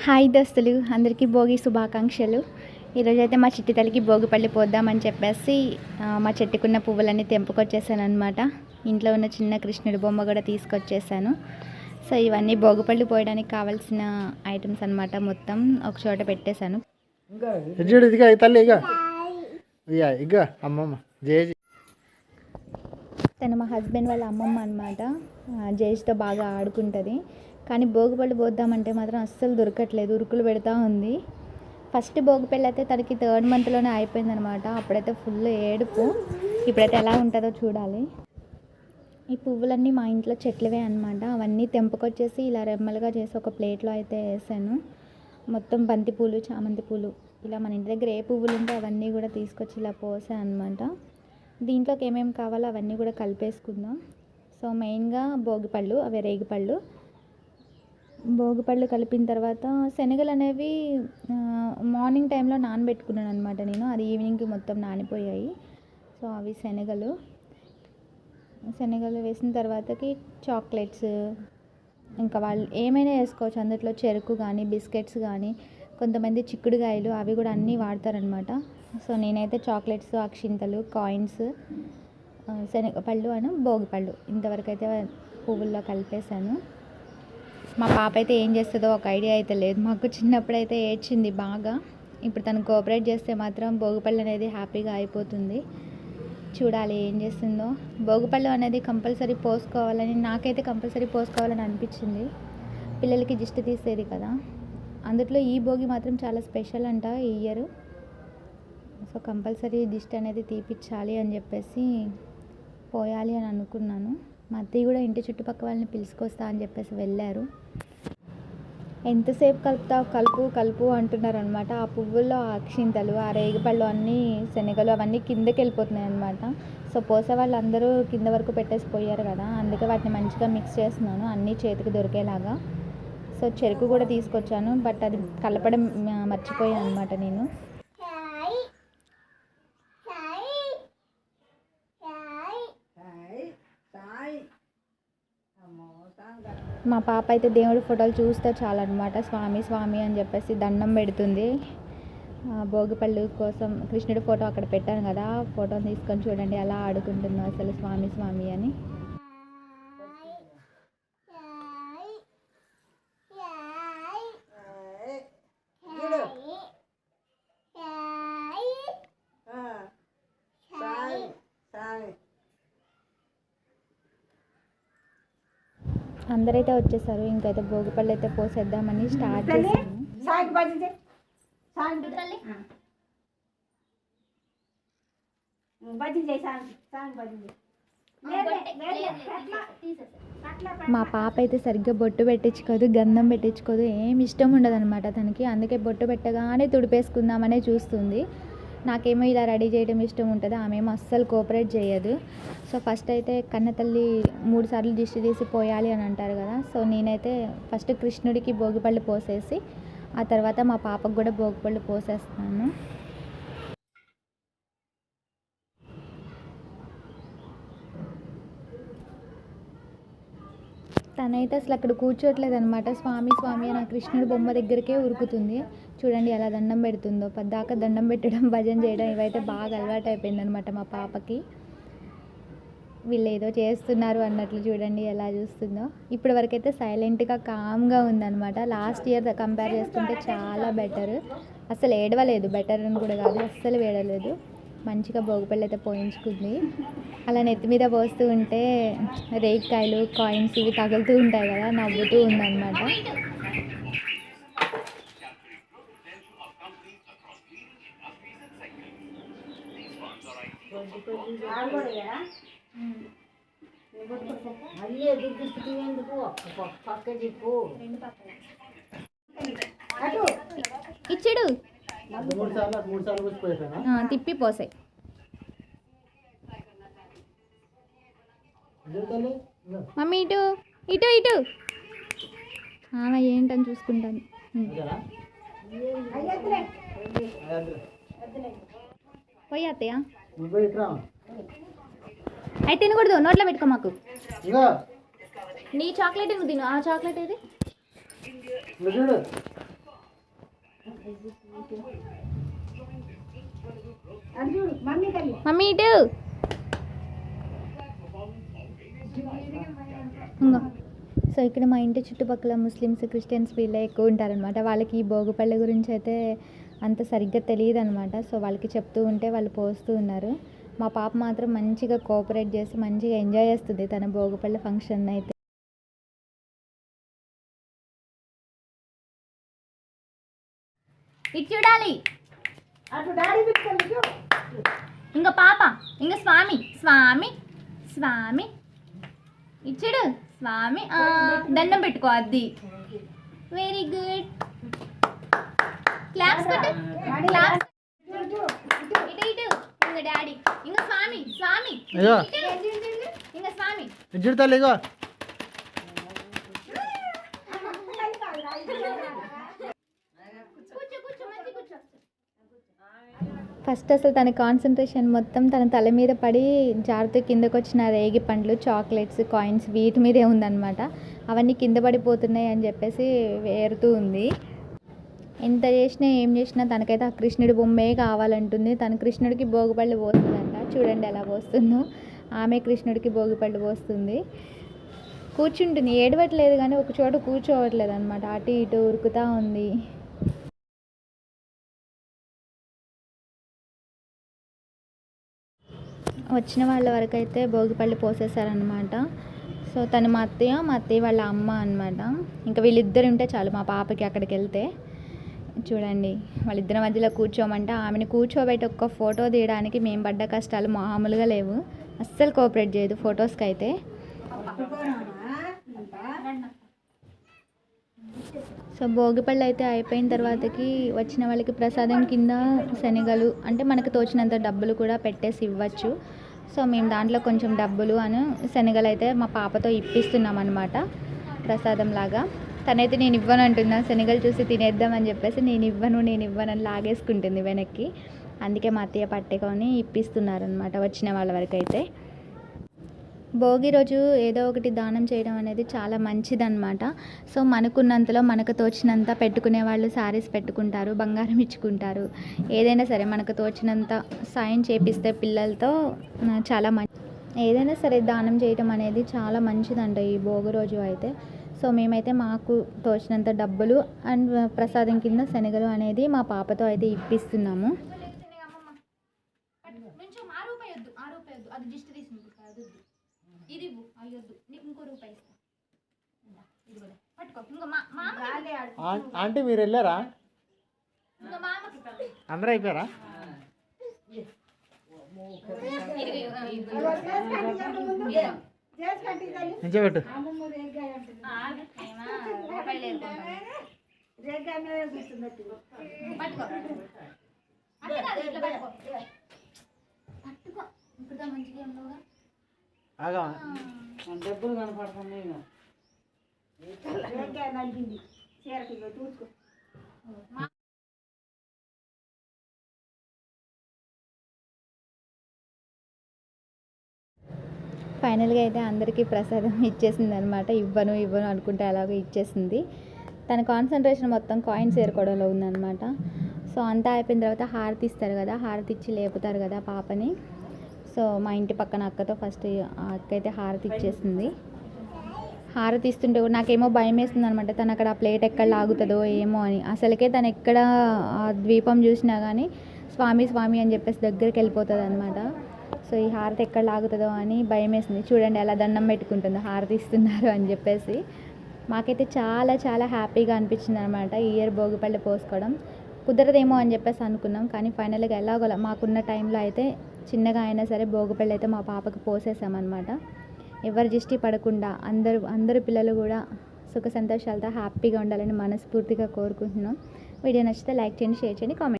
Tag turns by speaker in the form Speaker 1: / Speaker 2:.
Speaker 1: Hi దోస్తులు, అందరికీ భోగి శుభాకాంక్షలు. ఈరోజైతే మా చిట్టి తల్లికి భోగిపల్లి పోద్దామని చెప్పేసి మా చెట్టుకున్న పువ్వులన్నీ తెంపుకొచ్చేసాను అనమాట. ఇంట్లో ఉన్న చిన్న కృష్ణుడి బొమ్మ కూడా తీసుకొచ్చేసాను. సో ఇవన్నీ భోగిపల్లి పోయడానికి కావాల్సిన ఐటమ్స్ అనమాట. మొత్తం ఒక చోట పెట్టేశాను. తను మా హస్బెండ్ వాళ్ళ అమ్మమ్మ అనమాట. జేజ్తో బాగా ఆడుకుంటుంది. కానీ భోగిపళ్ళు పోద్దామంటే మాత్రం అస్సలు దొరకట్లేదు, ఉరుకులు పెడతా ఉంది. ఫస్ట్ భోగిపల్లి అయితే తనకి 3rd మంత్లోనే అయిపోయిందనమాట. అప్పుడైతే ఫుల్ ఏడుపు. ఇప్పుడైతే ఎలా ఉంటుందో చూడాలి. ఈ పువ్వులన్నీ మా ఇంట్లో చెట్లవే అనమాట. అవన్నీ తెంపుకొచ్చేసి ఇలా రెమ్మలుగా చేసి ఒక ప్లేట్లో అయితే వేసాను. మొత్తం బంతి పూలు, చామంతి పూలు, ఇలా మన ఇంటి దగ్గర ఏ పువ్వులు ఉంటే అవన్నీ కూడా తీసుకొచ్చి ఇలా పోసాను అనమాట. దీంట్లోకి ఏమేమి కావాలో అవన్నీ కూడా కలిపేసుకుందాం. సో మెయిన్గా భోగిపళ్ళు, అవి రేగిపళ్ళు. భోగిపళ్ళు కలిపిన తర్వాత శనగలు అనేవి మార్నింగ్ టైంలో నానబెట్టుకున్నాను అనమాట నేను. అది ఈవినింగ్కి మొత్తం నానిపోయాయి. సో అవి శనగలు వేసిన తర్వాతకి చాక్లెట్స్, ఇంకా వాళ్ళు ఏమైనా వేసుకోవచ్చు అందులో. చెరుకు కానీ, బిస్కెట్స్ కానీ, కొంతమంది చిక్కుడుకాయలు, అవి కూడా అన్నీ వాడతారనమాట. సో నేనైతే చాక్లెట్స్, అక్షింతలు, కాయిన్స్, శనగపళ్ళు అని భోగిపళ్ళు ఇంతవరకు అయితే పువ్వుల్లో కలిపేశాను. మా పాప అయితే ఏం చేస్తుందో ఒక ఐడియా అయితే లేదు. మాకు చిన్నప్పుడైతే ఏడ్చింది బాగా. ఇప్పుడు తను కోఆపరేట్ చేస్తే మాత్రం భోగిపళ్ళు అనేది హ్యాపీగా అయిపోతుంది. చూడాలి ఏం చేస్తుందో. భోగిపళ్ళు అనేది కంపల్సరీ పోసుకోవాలని, నాకైతే కంపల్సరీ పోసుకోవాలని అనిపించింది. పిల్లలకి దిష్టి తీసేది కదా, అందులో ఈ భోగి మాత్రం చాలా స్పెషల్ అంట ఈ ఇయర్. సో కంపల్సరీ దిష్టి అనేది తీపిచ్చాలి అని చెప్పేసి పోయాలి అని అనుకున్నాను. మా అత్తయ్య కూడా ఇంటి చుట్టుపక్కల వాళ్ళని పిలుచుకొస్తా అని చెప్పేసి వెళ్ళారు. ఎంతసేపు కలుపుతావు, కలుపు అంటున్నారు అనమాట. ఆ పువ్వుల్లో ఆ అక్షింతలు, ఆ రేగిపళ్ళు అన్నీ, శనగలు అవన్నీ కిందకి వెళ్ళిపోతున్నాయి అనమాట. సో పోసే వాళ్ళు అందరూ కింద వరకు పెట్టేసి పోయారు కదా, అందుకే వాటిని మంచిగా మిక్స్ చేస్తున్నాను అన్నీ చేతికి దొరికేలాగా. సో చెరుకు కూడా తీసుకొచ్చాను, బట్ అది కలపడం మర్చిపోయాను అనమాట నేను. మా పాప అయితే దేవుడి ఫోటోలు చూస్తే చాలన్నమాట, స్వామి స్వామి అని చెప్పేసి దండం పెడుతుంది. భోగిపళ్ళు కోసం కృష్ణుడి ఫోటో అక్కడ పెట్టాను కదా, ఫోటోని తీసుకొని చూడండి ఎలా ఆడుకుంటుందో అసలు స్వామి స్వామి అని. అందరైతే వచ్చేసారు. ఇంకైతే భోగిపళ్ళు అయితే పోసేద్దామని స్టార్ట్ చేశాను. మా పాప అయితే సరిగ్గా బొట్టు పెట్టించుకోదు, గంధం పెట్టించుకోదు, ఏమి ఇష్టం ఉండదు అనమాట తనకి. అందుకే బొట్టు పెట్టగానే తుడిపేసుకుందామనే చూస్తుంది. నాకేమో ఇలా రెడీ చేయడం ఇష్టం ఉంటుంది, ఆమెమో అస్సలు కోఆపరేట్ చేయదు. సో ఫస్ట్ అయితే కన్నతల్లి 3 సార్లు దిష్టి తీసి పోయాలి అని అంటారు కదా. సో నేనైతే ఫస్ట్ కృష్ణుడికి భోగిపళ్ళు పోసేసి ఆ తర్వాత మా పాపకు కూడా భోగిపళ్ళు పోసేస్తాను. తనైతే అసలు అక్కడ కూర్చోట్లేదు అనమాట. స్వామి స్వామి అని కృష్ణుడి బొమ్మ దగ్గరికే ఉరుకుతుంది. చూడండి ఎలా దండం పెడుతుందో. పద్దాక దండం పెట్టడం, భజన చేయడం ఇవైతే బాగా అలవాటు అయిపోయిందనమాట మా పాపకి. వీళ్ళు ఏదో చేస్తున్నారు అన్నట్లు చూడండి ఎలా చూస్తుందో. ఇప్పటి వరకు అయితే సైలెంట్గా కామ్గా ఉందన్నమాట. లాస్ట్ ఇయర్ కంపేర్ చేసుకుంటే చాలా బెటర్. అసలు ఏడవలేదు, బెటర్ అని కూడా కాదు, అస్సలు ఏడవలేదు. మంచిగా భోగిపళ్ళు అయితే పోయించుకుంది. అలా నెత్తి మీద పోస్తూ ఉంటే రేగికాయలు, కాయిన్స్ ఇవి తగులుతూ ఉంటాయి కదా, నవ్వుతూ ఉందన్నమాట. ఇచ్చాడు తిప్పి పోసాయి. మమ్మీ ఇటు ఇటు ఇటు ఆమె ఏంటని చూసుకుంటాను. పోయి అత్తయ్య అయితే తినకూడదు, నోట్లో పెట్టుకో మాకు. నీ చాక్లెట్ నువ్వు తిను. ఆ చాక్లెట్ ఏది? మమ్మీ ఇటు సో ఇక్కడ మా ఇంటి చుట్టుపక్కల ముస్లిమ్స్ క్రిస్టియన్స్ వీళ్ళే ఎక్కువ ఉంటారనమాట. వాళ్ళకి ఈ భోగిపళ్ళ గురించి అయితే అంత సరిగ్గా తెలియదు అనమాట. సో వాళ్ళకి చెప్తూ ఉంటే వాళ్ళు పోస్తూ ఉన్నారు. మా పాప మాత్రం మంచిగా కోఆపరేట్ చేసి మంచిగా ఎంజాయ్ చేస్తుంది తన భోగిపళ్ళ ఫంక్షన్ అయితే. ఇటు చూడాలి, ఇంకా పాప, ఇంకా స్వామి స్వామి స్వామి ఇచ్చాడు స్వామి. దండం పెట్టుకో, అది వెరీ గుడ్. క్లాప్స్ కొట్టు, క్లాప్స్. ఇటు ఇటు, ఇంకా డాడీ, ఇంకా స్వామి స్వామి, ఇంకా స్వామి
Speaker 2: ఇగో
Speaker 1: ఫస్ట్ అసలు తన కాన్సన్ట్రేషన్ మొత్తం తన తల మీద పడి జారుతూ కిందకు వచ్చిన రేగి పండ్లు, చాక్లెట్స్, కాయిన్స్ వీటి మీదే ఉందన్నమాట. అవన్నీ కింద పడిపోతున్నాయి అని చెప్పేసి వేరుతూ ఉంది. ఎంత చేసినా ఏం చేసినా తనకైతే ఆ కృష్ణుడి బొమ్మే కావాలంటుంది. తన కృష్ణుడికి భోగిపళ్ళు పోస్తుందంట. చూడండి ఎలా పోస్తుందో. ఆమె కృష్ణుడికి భోగిపళ్ళు పోస్తుంది. కూర్చుంటుంది, ఏడవట్లేదు కానీ ఒక చోట కూర్చోవట్లేదు అనమాట. అటు ఇటు ఉరుకుతూ ఉంది. వచ్చిన వాళ్ళ వరకు అయితే భోగిపళ్ళు పోసేసారనమాట. సో తను మా అత్తయ్య వాళ్ళ అమ్మ అనమాట. ఇంకా వీళ్ళిద్దరు ఉంటే చాలు మా పాపకి అక్కడికి వెళ్తే. చూడండి వాళ్ళిద్దరి మధ్యలో కూర్చోమంటే ఆమెను కూర్చోబెట్టి ఒక్క ఫోటో తీయడానికి మేము పడ్డ కష్టాలు మామూలుగా లేవు. అస్సలు కోఆపరేట్ చేయదు ఫొటోస్కి అయితే. సో భోగిపళ్ళు అయితే అయిపోయిన తర్వాతకి వచ్చిన వాళ్ళకి ప్రసాదం కింద శనగలు, అంటే మనకు తోచినంత డబ్బులు కూడా పెట్టేసి ఇవ్వచ్చు. సో మేము దాంట్లో కొంచెం డబ్బులు శనగలు అయితే మా పాపతో ఇప్పిస్తున్నాం అనమాట ప్రసాదం లాగా. తనైతే నేను ఇవ్వను అంటున్నా, శనగలు చూసి తినేద్దామని చెప్పేసి నేను ఇవ్వను అని లాగేసుకుంటుంది వెనక్కి. అందుకే మా అత్తయ్య పట్టుకొని ఇప్పిస్తున్నారనమాట వచ్చిన వాళ్ళ వరకు అయితే. భోగి రోజు ఏదో ఒకటి దానం చేయడం అనేది చాలా మంచిదన్నమాట. సో మనకున్నంతలో మనకు తోచినంత పెట్టుకునే వాళ్ళు శారీస్ పెట్టుకుంటారు, బంగారం ఇచ్చుకుంటారు. ఏదైనా సరే మనకు తోచినంత సాయం చేపిస్తే పిల్లలతో చాలా ఏదైనా సరే దానం చేయడం అనేది చాలా మంచిదంట ఈ భోగి రోజు అయితే. సో మేమైతే మాకు తోచినంత డబ్బులు అండ్ ప్రసాదం కింద శనగలు అనేది మా పాపతో అయితే ఇప్పిస్తున్నాము. ఇది అయ్యొద్దు, నీకు ఇంకో రూపాయి
Speaker 2: ఆంటీ మీరు వెళ్ళారా? అందరూ అయిపోయారా? నించోబెట్టు.
Speaker 3: డబ్బులు కనపడుతున్నాయి.
Speaker 1: ఫైనల్గా అయితే అందరికీ ప్రసాదం ఇచ్చేసింది అనమాట. ఇవ్వను అనుకుంటే అలాగే ఇచ్చేసింది. తన కాన్సన్ట్రేషన్ మొత్తం కాయిన్స్ ఏరుకోవడంలో ఉందన్నమాట. సో అంతా అయిపోయిన తర్వాత హారతి ఇస్తారు కదా, హారతి ఇచ్చి లేపుతారు కదా పాపని. సో మా ఇంటి పక్కన అక్కతో ఫస్ట్ అక్క అయితే హారతి ఇచ్చేసింది. హారతి ఇస్తుంటే నాకేమో భయం వేస్తుంది అనమాట. తను అక్కడ ఆ ప్లేట్ ఎక్కడ లాగుతుందో ఏమో అని. అసలుకే తను ఎక్కడ ఆ ద్వీపం చూసినా కానీ స్వామి అని చెప్పేసి దగ్గరికి వెళ్ళిపోతుంది అనమాట. సో ఈ హారతి ఎక్కడ లాగుతుందో అని భయం వేసింది. చూడండి ఎలా దండం పెట్టుకుంటుందో హారతి ఇస్తున్నారు అని చెప్పేసి. మాకైతే చాలా చాలా హ్యాపీగా అనిపించింది అనమాట ఈ ఇయర్ భోగిపళ్ళు పోసుకోవడం. కుదరదేమో అని చెప్పేసి అనుకున్నాం, కానీ ఫైనల్గా ఎలాగోలా మాకున్న టైంలో అయితే చిన్నగా అయినా సరే భోగిపళ్ళు అయితే మా పాపకు పోసేసామన్నమాట. ఎవరి దృష్టి పడకుండా అందరు పిల్లలు కూడా సుఖ సంతోషాలతో హ్యాపీగా ఉండాలని మనస్ఫూర్తిగా కోరుకుంటున్నాం. వీడియో నచ్చితే లైక్ చేయండి, షేర్ చేయండి, కామెంట్